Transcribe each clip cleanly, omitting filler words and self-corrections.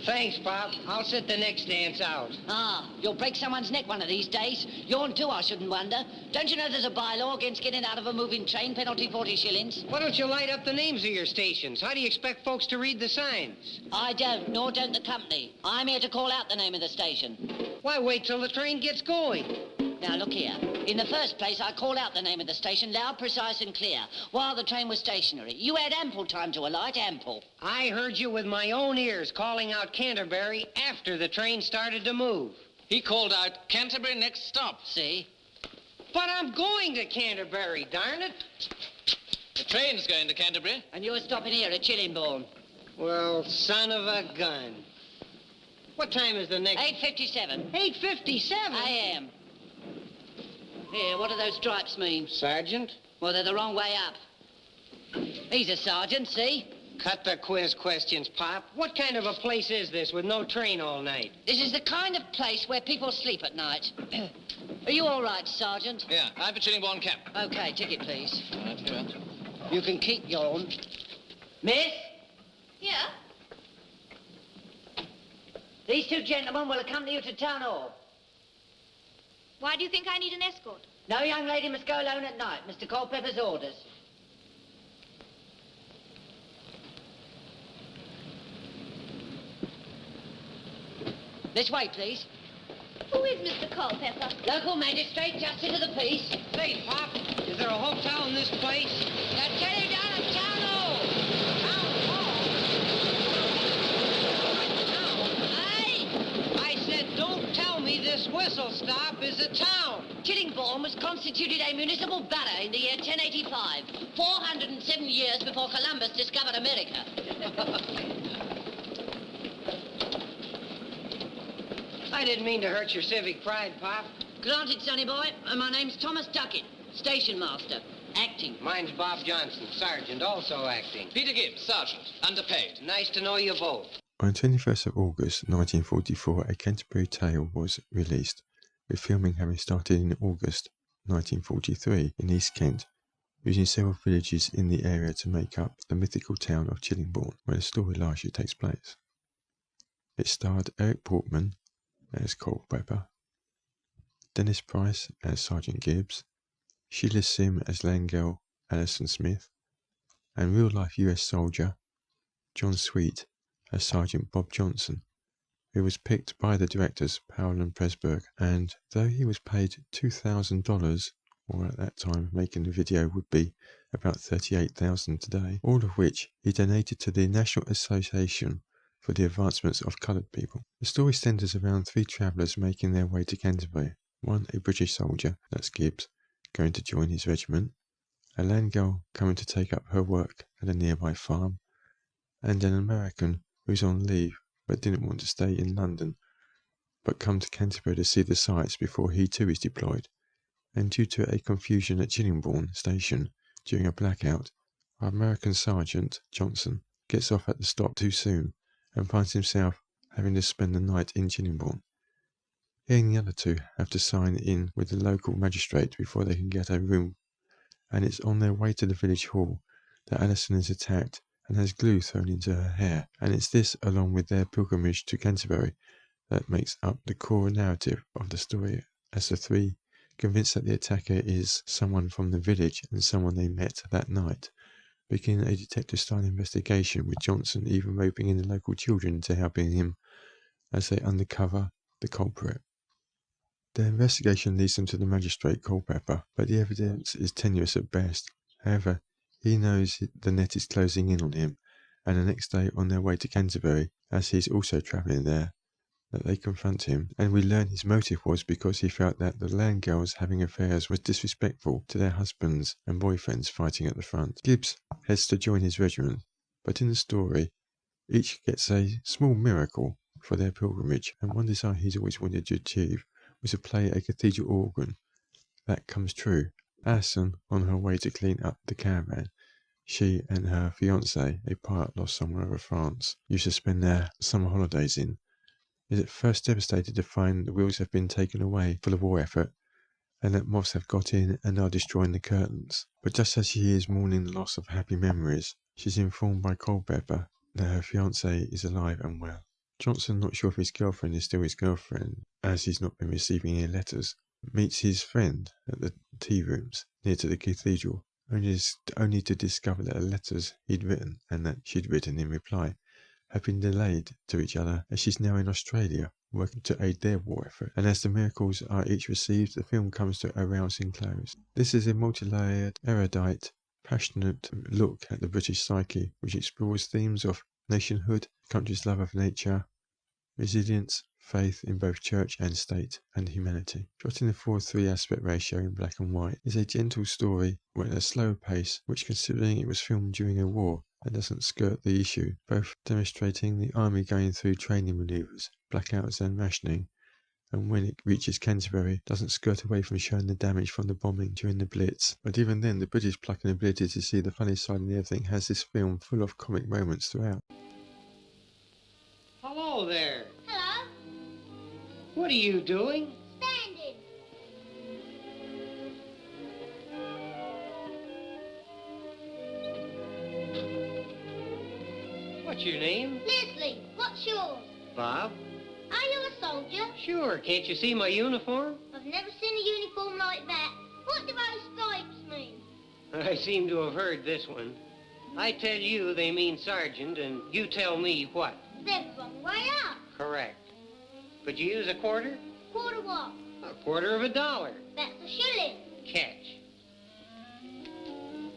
Thanks, Pop. I'll sit the next dance out. Ah, you'll break someone's neck one of these days. Yourn too, I shouldn't wonder. Don't you know there's a bylaw against getting out of a moving train, penalty 40 shillings? Why don't you light up the names of your stations? How do you expect folks to read the signs? I don't, nor don't the company. I'm here to call out the name of the station. Why wait till the train gets going? Now, look here. In the first place, I called out the name of the station loud, precise and clear, while the train was stationary. You had ample time to alight, ample. I heard you with my own ears calling out Canterbury after the train started to move. He called out Canterbury next stop. See? But I'm going to Canterbury, darn it. The train's going to Canterbury. And you're stopping here at Chillingbourne. Well, son of a gun. What time is the next... 8:57. 8:57? AM. Here, what do those stripes mean? Sergeant? Well, they're the wrong way up. He's a sergeant, see? Cut the quiz questions, Pop. What kind of a place is this with no train all night? This is the kind of place where people sleep at night. Are you all right, Sergeant? Yeah, I'm for Chillingbourne Camp. OK, ticket, please. All right, here we are. You can keep your own. Miss? Yeah? These two gentlemen will accompany you to Town Hall. Why do you think I need an escort? No young lady must go alone at night. Mr. Culpepper's orders. This way, please. Who is Mr. Culpepper? Local magistrate, justice of the peace. Say, Pop, is there a hotel in this place? Now tell you down at Town Hall. Hey! I said, don't tell me this whistle stop is a town. Chillingbourne was constituted a municipal borough in the year 1085, 407 years before Columbus discovered America. I didn't mean to hurt your civic pride, Pop. Granted, sonny boy. My name's Thomas Duckett, station master, acting. Mine's Bob Johnson, sergeant, also acting. Peter Gibbs, sergeant, underpaid. Nice to know you both. On 21st of August 1944, a Canterbury Tale was released, with filming having started in August 1943 in East Kent, using several villages in the area to make up the mythical town of Chillingbourne, where the story largely takes place. It starred Eric Portman as Culpepper, Dennis Price as Sergeant Gibbs, Sheila Sim as Langell Alison Smith, and real-life US soldier John Sweet as Sergeant Bob Johnson, who was picked by the directors Powell and Presburg, and though he was paid $2,000, or at that time making the video would be about $38,000 today, all of which he donated to the National Association for the Advancements of Coloured People. The story centres around three travellers making their way to Canterbury, one a British soldier, that's Gibbs, going to join his regiment, a land girl coming to take up her work at a nearby farm, and an American who's on leave but didn't want to stay in London but come to Canterbury to see the sights before he too is deployed, and due to a confusion at Chillingbourne station during a blackout, our American Sergeant Johnson gets off at the stop too soon and finds himself having to spend the night in Chillingbourne. He and the other two have to sign in with the local magistrate before they can get a room, and it's on their way to the village hall that Alison is attacked and has glue thrown into her hair, and it's this along with their pilgrimage to Canterbury that makes up the core narrative of the story, as the three, convinced that the attacker is someone from the village and someone they met that night, begin a detective-style investigation, with Johnson even roping in the local children into helping him as they uncover the culprit. Their investigation leads them to the magistrate Culpepper, but the evidence is tenuous at best. However, he knows the net is closing in on him, and the next day on their way to Canterbury, as he's also travelling there, that they confront him, and we learn his motive was because he felt that the land girls having affairs was disrespectful to their husbands and boyfriends fighting at the front. Gibbs heads to join his regiment, but in the story, each gets a small miracle for their pilgrimage, and one desire he's always wanted to achieve was to play a cathedral organ. That comes true. Alison, on her way to clean up the caravan she and her fiancé, a pirate lost somewhere over France, used to spend their summer holidays in, is at first devastated to find the wheels have been taken away for the war effort, and that moths have got in and are destroying the curtains. But just as she is mourning the loss of happy memories, she's informed by Culpepper that her fiancé is alive and well. Johnson, not sure if his girlfriend is still his girlfriend, as he's not been receiving any letters, meets his friend at the tea rooms near to the cathedral, only to discover that the letters he'd written and that she'd written in reply have been delayed to each other, as she's now in Australia working to aid their war effort. And as the miracles are each received, the film comes to a rousing close. This is a multi-layered, erudite, passionate look at the British psyche, which explores themes of nationhood, country's love of nature, resilience, faith in both church and state, and humanity. Shot in the 4:3 aspect ratio in black and white, is a gentle story at a slow pace, which, considering it was filmed during a war, and doesn't skirt the issue, both demonstrating the army going through training manoeuvres, blackouts and rationing, and when it reaches Canterbury, doesn't skirt away from showing the damage from the bombing during the Blitz. But even then, the British pluck and ability to see the funny side in everything has this film full of comic moments throughout. Hello there. Hello. What are you doing? Standing. What's your name? Leslie, what's yours? Bob. Are you a soldier? Sure, can't you see my uniform? I've never seen a uniform like that. What do those stripes mean? I seem to have heard this one. I tell you they mean sergeant, and you tell me what. They're from way up. Correct. Could you use a quarter? Quarter what? A quarter of a dollar. That's a shilling. Catch.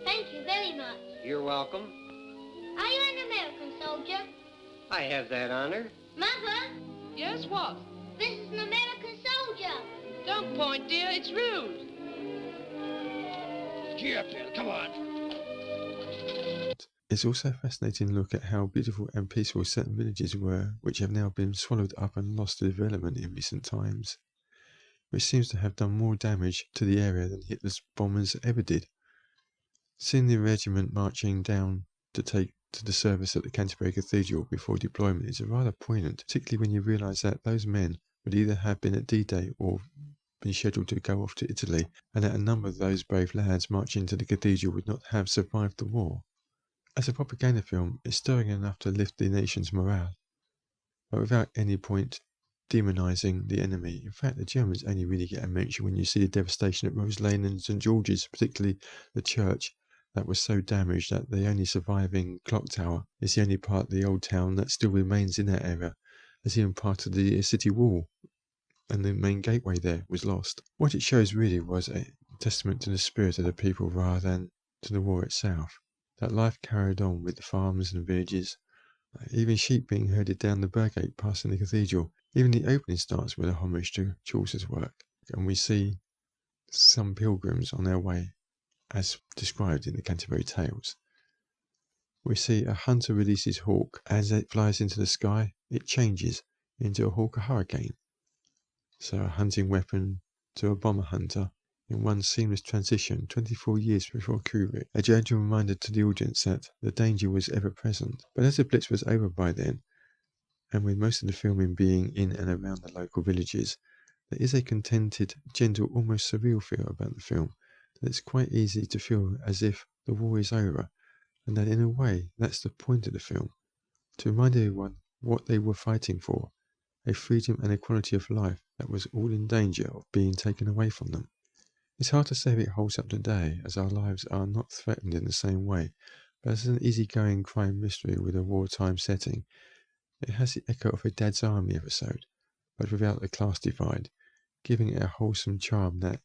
Thank you very much. You're welcome. Are you an American soldier? I have that honor. Mother, Yes, what? this is an American soldier. Don't point, dear. It's rude. Gee up there, come on. It's also a fascinating look at how beautiful and peaceful certain villages were, which have now been swallowed up and lost to development in recent times, which seems to have done more damage to the area than Hitler's bombers ever did. Seeing the regiment marching down to take to the service at the Canterbury Cathedral before deployment is rather poignant, particularly when you realise that those men would either have been at D-Day or been scheduled to go off to Italy, and that a number of those brave lads marching to the cathedral would not have survived the war. As a propaganda film, it's stirring enough to lift the nation's morale, but without any point demonising the enemy. In fact, the Germans only really get a mention when you see the devastation at Rose Lane and St George's, particularly the church that was so damaged that the only surviving clock tower is the only part of the old town that still remains in that area, as even part of the city wall and the main gateway there was lost. What it shows really was a testament to the spirit of the people rather than to the war itself. That life carried on with the farms and villages, even sheep being herded down the Burgate passing the cathedral. Even the opening starts with a homage to Chaucer's work, and we see some pilgrims on their way, as described in the Canterbury Tales. We see a hunter release his hawk. As it flies into the sky, it changes into a hawk hurricane. So a hunting weapon to a bomber hunter in one seamless transition 24 years before Kubrick. A gentle reminder to the audience that the danger was ever present. But as the Blitz was over by then, and with most of the filming being in and around the local villages, there is a contented, gentle, almost surreal feel about the film, that it's quite easy to feel as if the war is over, and that in a way that's the point of the film, to remind everyone what they were fighting for, a freedom and equality of life that was all in danger of being taken away from them. It's hard to say if it holds up today, as our lives are not threatened in the same way, but as an easygoing crime mystery with a wartime setting, it has the echo of a Dad's Army episode, but without the class divide, giving it a wholesome charm that,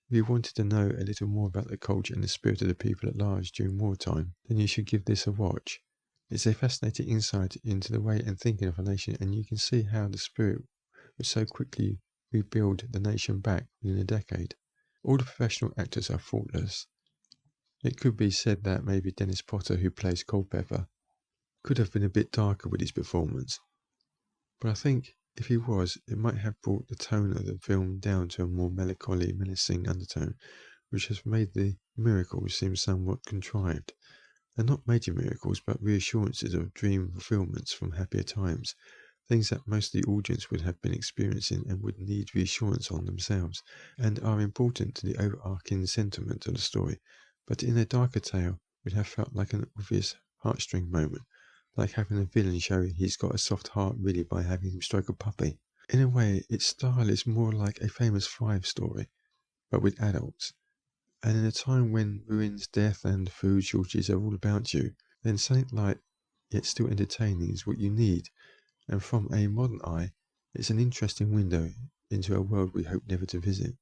if you wanted to know a little more about the culture and the spirit of the people at large during wartime, then you should give this a watch. It's a fascinating insight into the way and thinking of a nation, and you can see how the spirit would so quickly rebuild the nation back within a decade. All the professional actors are faultless. It could be said that maybe Dennis Potter, who plays Culpeper, could have been a bit darker with his performance, but I think if he was, it might have brought the tone of the film down to a more melancholy, menacing undertone, which has made the miracles seem somewhat contrived. They're not major miracles, but reassurances of dream fulfillments from happier times, things that most of the audience would have been experiencing and would need reassurance on themselves, and are important to the overarching sentiment of the story, but in a darker tale would have felt like an obvious heartstring moment, like having a villain show he's got a soft heart really by having him stroke a puppy. In a way, its style is more like a famous Five story, but with adults. And in a time when ruins, death and food shortages are all about you, then something light yet still entertaining is what you need, and from a modern eye, it's an interesting window into a world we hope never to visit.